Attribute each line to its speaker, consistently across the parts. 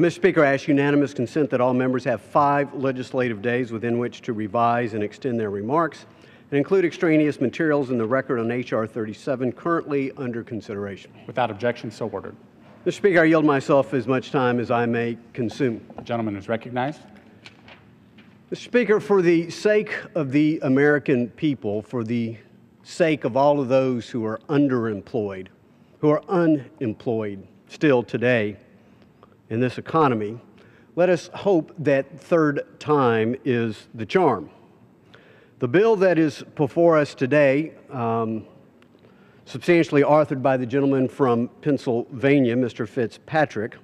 Speaker 1: Mr. Speaker, I ask unanimous consent that all members have 5 legislative days within which to revise and extend their remarks and include extraneous materials in the record on H.R. 37 currently under consideration.
Speaker 2: Without objection, so ordered.
Speaker 1: Mr. Speaker, I yield myself as much time as I may consume.
Speaker 2: The gentleman is recognized.
Speaker 1: Mr. Speaker, for the sake of the American people, for the sake of all of those who are underemployed, who are unemployed still today in this economy, let us hope that third time is the charm. The bill that is before us today, substantially authored by the gentleman from Pennsylvania, Mr. Fitzpatrick,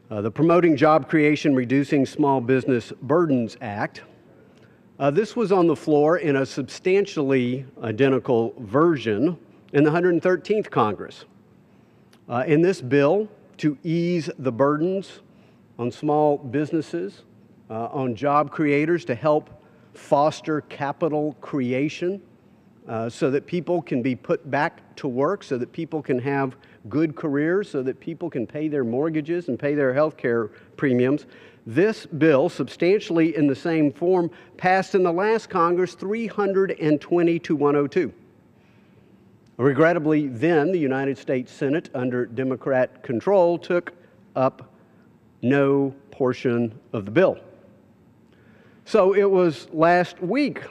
Speaker 1: the Promoting Job Creation, Reducing Small Business Burdens Act. This was on the floor in a substantially identical version in the 113th Congress. In this bill, to ease the burdens on small businesses, on job creators, to help foster capital creation so that people can be put back to work, so that people can have good careers, so that people can pay their mortgages and pay their health care premiums. This bill, substantially in the same form, passed in the last Congress 320 to 102. Regrettably, then, the United States Senate, under Democrat control, took up no portion of the bill. So it was last week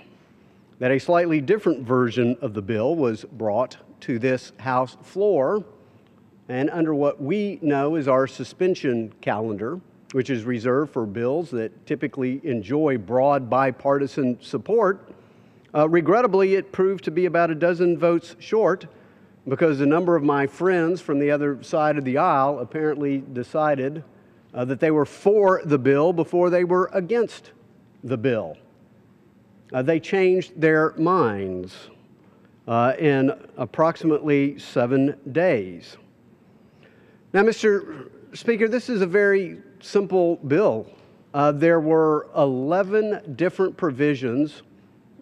Speaker 1: that a slightly different version of the bill was brought to this House floor, and under what we know is our suspension calendar, which is reserved for bills that typically enjoy broad bipartisan support. Regrettably, it proved to be about a dozen votes short because a number of my friends from the other side of the aisle apparently decided that they were for the bill before they were against the bill. They changed their minds in approximately 7 days. Now, Mr. Speaker, this is a very simple bill. There were 11 different provisions,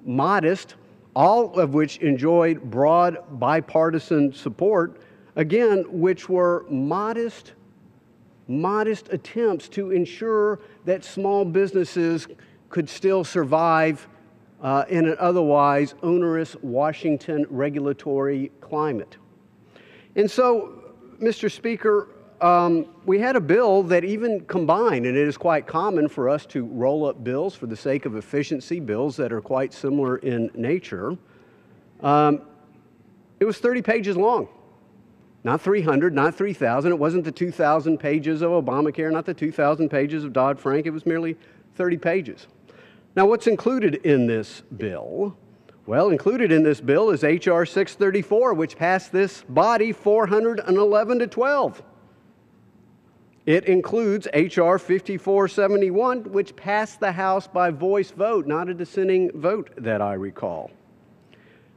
Speaker 1: modest, all of which enjoyed broad bipartisan support, again, which were modest attempts to ensure that small businesses could still survive in an otherwise onerous Washington regulatory climate. And so, Mr. Speaker, we had a bill that even combined, and it is quite common for us to roll up bills for the sake of efficiency, bills that are quite similar in nature. It was 30 pages long. Not 300, not 3,000. It wasn't the 2,000 pages of Obamacare, not the 2,000 pages of Dodd-Frank. It was merely 30 pages. Now, what's included in this bill? Well, included in this bill is H.R. 634, which passed this body 411 to 12. It includes H.R. 5471, which passed the House by voice vote, not a dissenting vote that I recall.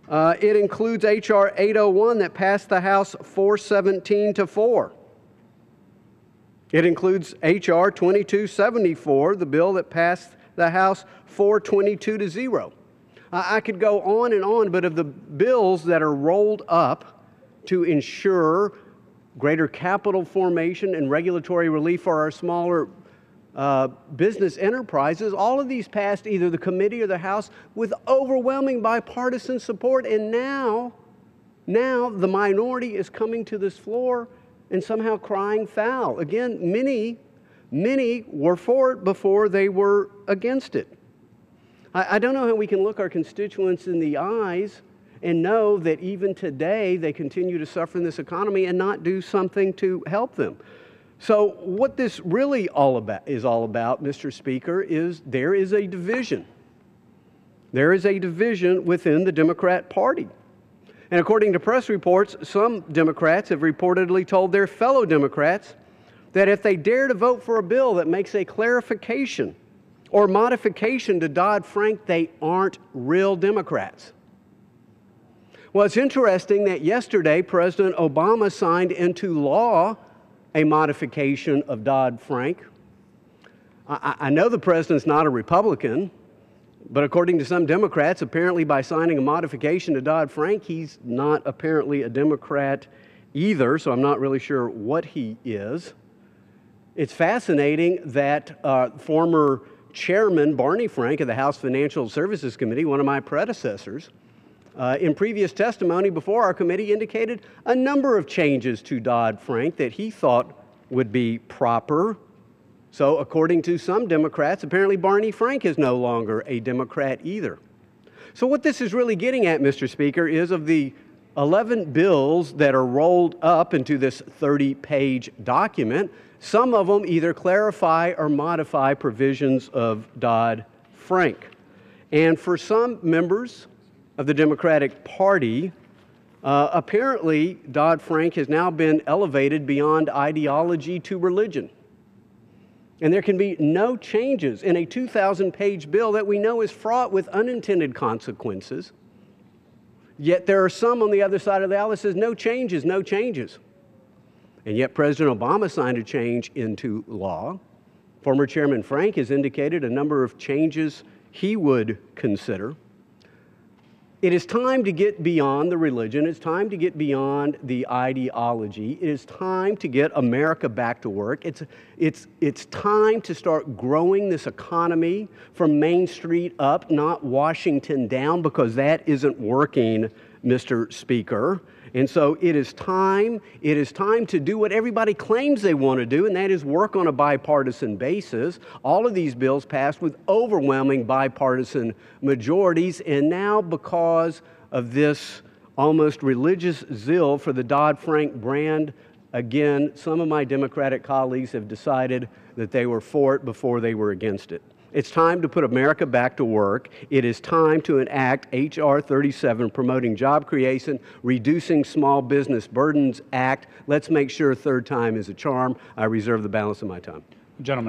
Speaker 1: It includes H.R. 801 that passed the House 417 to 4. It includes H.R. 2274, the bill that passed the House 422 to 0. I could go on and on, but of the bills that are rolled up to ensure greater capital formation and regulatory relief for our smaller business enterprises, all of these passed either the committee or the House with overwhelming bipartisan support, and now the minority is coming to this floor and somehow crying foul. Again, many were for it before they were against it. I don't know how we can look our constituents in the eyes and know that even today they continue to suffer in this economy and not do something to help them. So what this really is all about, Mr. Speaker, is there is a division. There is a division within the Democrat Party. And according to press reports, some Democrats have reportedly told their fellow Democrats that if they dare to vote for a bill that makes a clarification or modification to Dodd-Frank, they aren't real Democrats. Well, it's interesting that yesterday President Obama signed into law a modification of Dodd-Frank. I know the president's not a Republican, but according to some Democrats, apparently by signing a modification to Dodd-Frank, he's not apparently a Democrat either, so I'm not really sure what he is. It's fascinating that former Chairman Barney Frank of the House Financial Services Committee, one of my predecessors, in previous testimony before our committee indicated a number of changes to Dodd-Frank that he thought would be proper. So according to some Democrats, apparently Barney Frank is no longer a Democrat either. So what this is really getting at, Mr. Speaker, is of the 11 bills that are rolled up into this 30-page document, some of them either clarify or modify provisions of Dodd-Frank. And for some members of the Democratic Party, apparently Dodd-Frank has now been elevated beyond ideology to religion. And there can be no changes in a 2,000-page bill that we know is fraught with unintended consequences. Yet there are some on the other side of the aisle that says no changes, no changes. And yet President Obama signed a change into law. Former Chairman Frank has indicated a number of changes he would consider. It is time to get beyond the religion. It's time to get beyond the ideology. It is time to get America back to work. It's time to start growing this economy from Main Street up, not Washington down, because that isn't working, Mr. Speaker. And so it is time to do what everybody claims they want to do, and that is work on a bipartisan basis. All of these bills passed with overwhelming bipartisan majorities, and now because of this almost religious zeal for the Dodd-Frank brand, again, some of my Democratic colleagues have decided that they were for it before they were against it. It's time to put America back to work. It is time to enact H.R. 37, Promoting Job Creation, Reducing Small Business Burdens Act. Let's make sure third time is a charm. I reserve the balance of my time.
Speaker 2: Gentlemen.